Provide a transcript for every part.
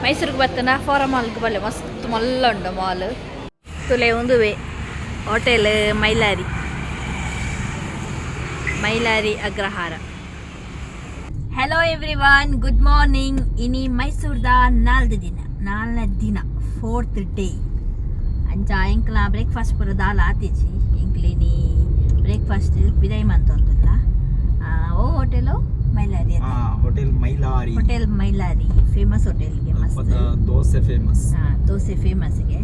ಮೈಸೂರಿಗೆ ಬರ್ತನ ಫಾರಂ ಮಾಲ್ಗೆ ಬಲ್ಲೆ ಮಸ್ತ್ ಮಲ್ಲ ಉಂಡು ಮಾಲ್ ತುಲೆ ಉಂದುವೆ hotel Mylari Agrahara. Hello everyone, good morning. ಇನಿ ಮೈಸೂರ್ದ ನಾಲ್ನೇ ದಿನ 4th ಡೇ ಅಂಚ ಎಂಕ್ಲ ಬ್ರೇಕ್ಫಾಸ್ಟ್ ಪೂರ ದಾಲ ಆತಿಜಿ ಎಂಕ್ಲಿನಿ ಬ್ರೇಕ್ಫಾಸ್ಟ್ ಪಿದೈ ಮಂತೊಂದುಲ್ಲ ಓ hotel Mylari hotel Mylari famous ಹೋಟೆಲ್ಗೆ ಮಸ್ತ್ ದೋಸೆ ಫೇಮಸ್ಗೆ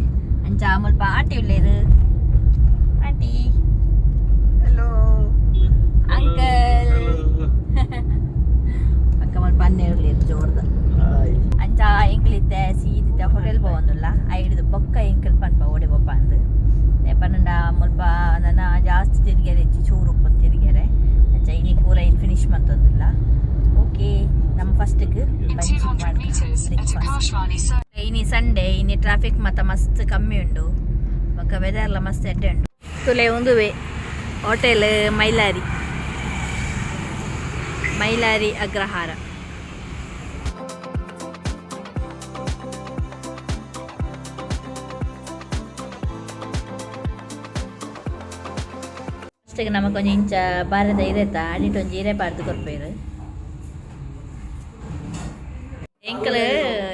ಅಂಚ ಮುಲ್ಪ ಆಂಟಿ ಉಳ್ಳೇರು ಆಂಟಿ ಹಲೋ ಅಂಕಲ್ ಪಕ್ಕ ಮುಲ್ಪ ಅನ್ನೆ ಉಳ್ಳೇರು ಜೋರ್ದ ಅಂಚ ಎಂಕ್ಲಿತ್ತೆ ಸೀದಿತ್ತೆ ಹೋಟೆಲ್ ಬೋಂದುಲ್ಲ ಐಡ್ದು ಬೊಕ್ಕ ಎಂಕಲ್ ಪನ್ಪ ಓಡಿ ಬೊಪ್ಪ ಅಂದು ಪನ್ನಂಡ ಮುಲ್ಪ ನನ್ನ ಜಾಸ್ತಿ ತಿರುಗ್ಯಾರೆ ಚೂರು ಉಪ್ಪು ತಿರುಗ್ಯಾರೆ ಅಂಚ ಇನಿ ಪೂರ ಇನ್ ಫಿನಿಶ್ ಮಂತೊಂದಿಲ್ಲ. ಓಕೆ ನಮ್ಮ ಫಸ್ಟ್ಗೆ ಇನಿ ಸಂಡೇ ಇನಿ ಟ್ರಾಫಿಕ್ ಮತ್ತು ಮಸ್ತ್ ಕಮ್ಮಿ ಉಂಡು ಬೊಕ್ಕ ವೆದರ್ಲ ಮಸ್ತ್ ಎಡ್ಡೆ ಉಂಡು. ತುಲೆ ಉಂದುವೆ ಹೋಟೆಲ್ ಮೈಲಾರಿ ಅಗ್ರಹಾರ. ಫಸ್ಟಿಗೆ ನಮಗೆ ಕೊಂಚ ಇಂಚ ಬಾರದ ಇರೇತಾ ಅಡಿಟೊಂಜಿ ಇರೇ ಪಾರ್ದು ಕೊರ್ಪೇರು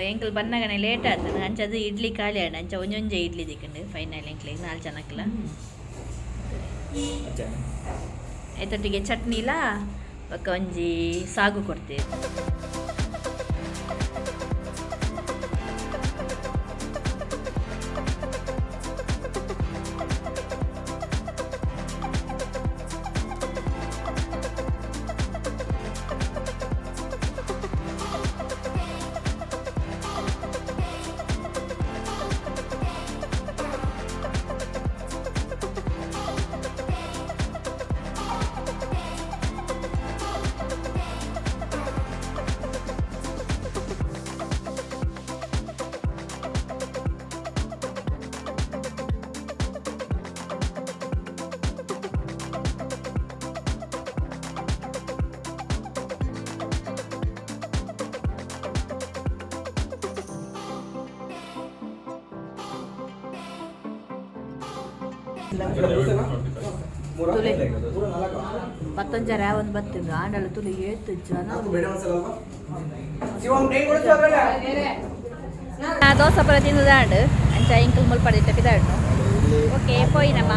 ಎಂಕಲ್ ಬನ್ನಗನೆ ಲೇಟ್ ಆತನು ಅಂಚದು ಇಡ್ಲಿ ಖಾಲಿ ಆಡ ಅಂಚ ಒಂಜೊಂಜೆ ಇಡ್ಲಿ ದಿಕ್ಕಂಡು ಫೈನಲ್ ಎಂಕ್ಲಿಗೆ 4 ಜನಕ್ಲ ಐತೊಟ್ಟಿಗೆ ಚಟ್ನಿಲ ಪಕ್ಕ ಒಂಜಿ ಸಾಗು ಕೊಡ್ತೇವೆ. ತುಲೆ ಮತ್ತೊಂಜರ ಒಂದು ಬತ್ತಿಂದು ಆಂಡಳು ತುಲೆ ಏತು ಜನ ದೋಸೆ ಪರ ತಿಂದಾಂಡು ಅಂಚ ಎಂಕಲ್ ಮುಲ್ಪಡಿತ್ತೆ ಪಿದಾಡು. ಓಕೆ ಪೋಯಿನಮ್ಮ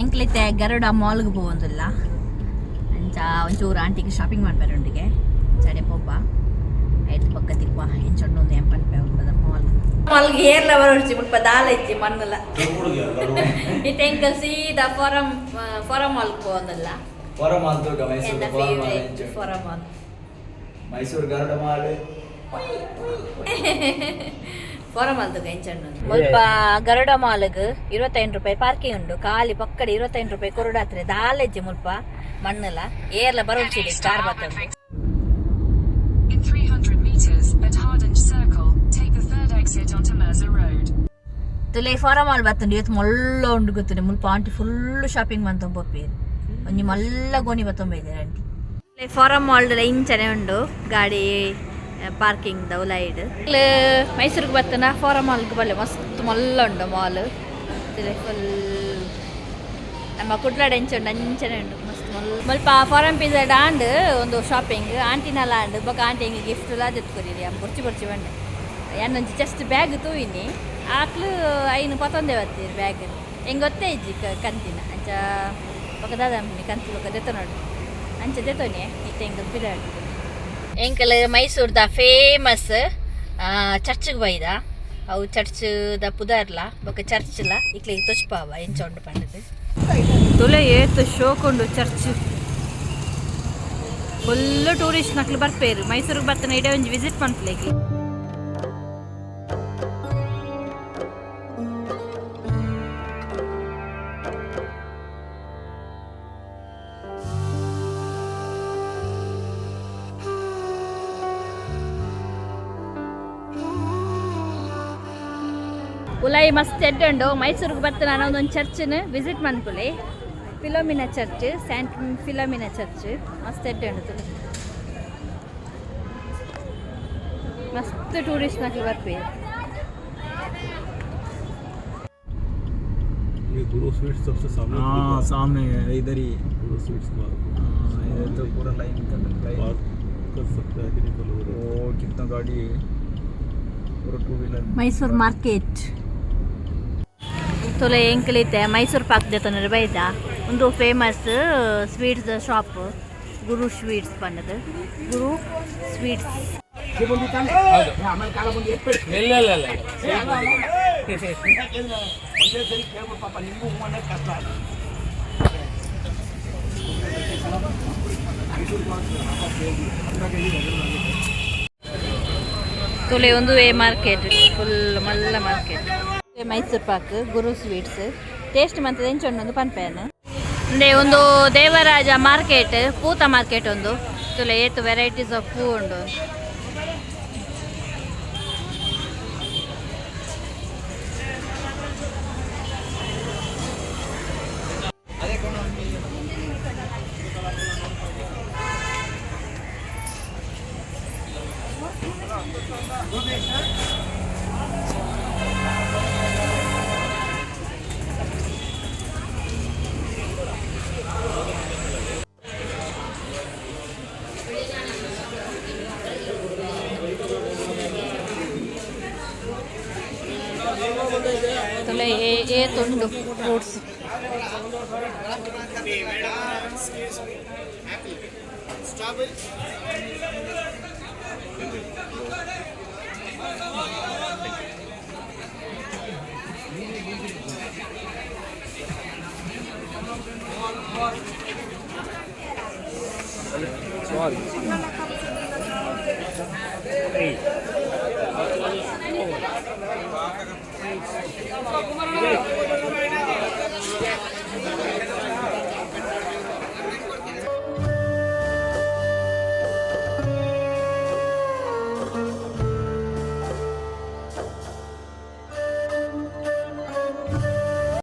ಎಂಕ್ಲಿತ್ತೆ ಗರುಡ ಮಾಲ್ಗೆ ಹೋಗೋದಿಲ್ಲ ಅಂಚ ಒಂಚೂರು ಆಂಟಿಗೆ ಶಾಪಿಂಗ್ ಮಾಡ್ಬಾರೊಂದಿಗೆ ಚಡೆ ಪೋಪ ಐದು ಪಕ್ಕ ತಿಕ್ವ ಎಂಚೊಂಡು ಒಂದು ಎಂಪನ್ಪೆ ಹೋಗ್ತದ ಮಾಲ್ಗೆ ಏರ್ಲ ಬರೋಡ್ಸಿ ಮುಲ್ಪ ದಾಲ ಇಚ್ಚಿ ಮಣ್ಣಲ್ಲ ಇತ್ತೆ ಎಂಕಲ್ ಸೀದಾ ಫಾರಂ ಮಾಲ್ಗೆ ಹೋಗೋದಿಲ್ಲ. Forum Mall Mysuru Garuda Mall Forum Mall ತಗ ಎಂಚಂಡು ಮುಲ್ಪ ಗರುಡ ಮಾಲ್ಗೆ 25 ರೂಪಾಯಿ ಪಾರ್ಕಿಂಗ್ ಉಂಡು ಖಾಲಿ ಪಕ್ಕಡೆ 25 ರೂಪಾಯಿ ಕೊರಡಾತ್ರೆ ದಾಲ ಇಜ್ಜಿ ಮುಲ್ಪ ಮಣ್ಣಲ್ಲ ಏರ್ಲ ಬರೋಡ್ಸಿಡಿ ಕಾರ್ ಬರ್ತದೆ. ತುಲೆ ಫಾರಂ ಮಾಲ್ ಬರ್ತಂಡು ಇವತ್ತು ಮಲ್ಲ ಉಂಡು ಗೊತ್ತದೆ ಮುಲ್ಪ ಆಂಟಿ ಫುಲ್ ಶಾಪಿಂಗ್ ಮಂತೊಂಬಪ್ಪೇರು ಒಂಜಿ ಮಲ್ಲ ಗೋಣಿ ಬತ್ತೊಂಬೈದೇರು ಆಂಟಿ. ಫಾರಂ ಮಾಲ್ಡ್ ಇಂಚನೆ ಉಂಡು ಗಾಡಿ ಪಾರ್ಕಿಂಗ್ ದೌಲೈಡ್ ಮೈಸೂರಿಗೆ ಬರ್ತನ ಫಾರಂ ಮಾಲ್ಗೆ ಬಲ್ಲೆ ಮಸ್ತ್ ಮಲ್ಲ ಉಂಡು ಮಾಲ್ ಫುಲ್ ನಮ್ಮ ಕುಡ್ಲಾಡ ಎಂಚುಂಡು ಅಂಚನೆ ಉಂಡು ಮಸ್ತ್ ಮುಲ್ಪ ಫಾರಂ ಪಿಜ್ಜಾ ದಾಂಡ್ ಒಂದು ಶಾಪಿಂಗ್ ಆಂಟಿನಲ್ಲ ಆಂಡ್ ಬೊಕ್ಕ ಆಂಟಿ ಹಿಂಗೆ ಗಿಫ್ಟ್ ಎಲ್ಲ ತೆತ್ಕೊರಿರಿ ಅಮ್ಮ ಬರ್ಚಿ ಬಂಡೆ ಏನೊಂದು ಜಸ್ಟ್ ಬ್ಯಾಗ್ ತೂಯಿನಿ ಆಕ್ಲು ಐನು ಪತ್ತೊಂದೇ ಬರ್ತೀರಿ ಬ್ಯಾಗ್ ಹೆಂಗೆ ಗೊತ್ತೇ ಇಜ್ಜಿ ಕಂತಿನ ಅಂಚ ಬೊಕ್ಕ ದಾದಮ್ಮಿ ಕಂತಿ ಬೊಕ್ಕ ದೆತ್ತ ನೋಡಿ ಅಂಚ ದೆತ್ತೋನಿ ಇತ್ತೆ ಹೆಂಗೆ ಪಿದಾಡ್ ಎಂಕಲ್ ಮೈಸೂರ್ದ ಫೇಮಸ್ ಚರ್ಚ್ಗೆ ಬೈದ ಅವು ಚರ್ಚ್ದ ಪುದಾರ್ಲ ಬೊಕ್ಕ ಚರ್ಚ್ಲ ಇಕ್ಲಿಗೆ ತೊಚ್ಪಾವ ಎಂಚೊಂಡು ಪಂಡದು ತುಲೆ ಏತು ಶೋಕುಂಡು ಚರ್ಚ್ ಫುಲ್ಲು ಟೂರಿಸ್ಟ್ ನಕ್ಲು ಬರ್ಪೇರು ಮೈಸೂರಿಗೆ ಬರ್ತಾನೆ ಇಡೇ ಒಂಜಿ ವಿಸಿಟ್ ಮಾಡ್ಲಿಕ್ಕೆ. ಉಲೈ ಮಸ್ತ್ ಎಡ್ಡುಂಡು ಮೈಸೂರಿಗೆ ಬರ್ತಾನೆ ಅನ್ನೋದೊಂದು ಚರ್ಚ್ನ ವಿಸಿಟ್ ಮಾಡ್ಕೊಳ್ಳಿ. ಫಿಲೋಮಿನಾ ಚರ್ಚ್, ಸ್ಯಾಂಟ್ ಫಿಲೋಮಿನಾ ಚರ್ಚ್ ಮಸ್ತ್ ಎಡ್ಡುಂಡು ತುಳು. ಮಸ್ತ್ ಟೂರಿಸ್ಟ್ ನಕಲು ಬರ್ಪೇರು. ये गुरु स्वीट्स सबसे सामने. हाँ सामने है इधर ही. गुरु स्वीट्स का इधर तो पूरा लाइन पार्क कर सकता है कि नहीं कल ओ कितना गाड़ी है पूरा टू व्हीलर. ಮೈಸೂರು ಮಾರ್ಕೆಟ್ ತೊಲೆ ಎಂಕಲಿತೆ ಮೈಸೂರು ಪಾಕ್ ದೇತನರು ಬೈದ ಒಂದು ಫೇಮಸ್ ಸ್ವೀಟ್ಸ್ ಶಾಪ್ ಗುರು ಸ್ವೀಟ್ಸ್ ಬಂದದು. ಗುರು ಸ್ವೀಟ್ಸ್ ತೊಲೆ ಒಂದು ವೇ ಮಾರ್ಕೆಟ್ ಫುಲ್ ಮಲ್ಲ ಮಾರ್ಕೆಟ್. ಮೈಸೂರು ಪಾಕ್ ಗುರು ಸ್ವೀಟ್ಸ್ ಟೇಸ್ಟ್ ಮಂತದ ಎಂಚೊಂದು ಪನ್ಪೇನು ಅಂದರೆ ಒಂದು ದೇವರಾಜ ಮಾರ್ಕೆಟ್ ಪೂತ ಮಾರ್ಕೆಟ್ ಒಂದು ತುಲೆ 8 ವೆರೈಟೀಸ್ ಆಫ್ ಹೂ ಉಂಡು. ये ತುಂಡು ಫ್ರೂಟ್ಸ್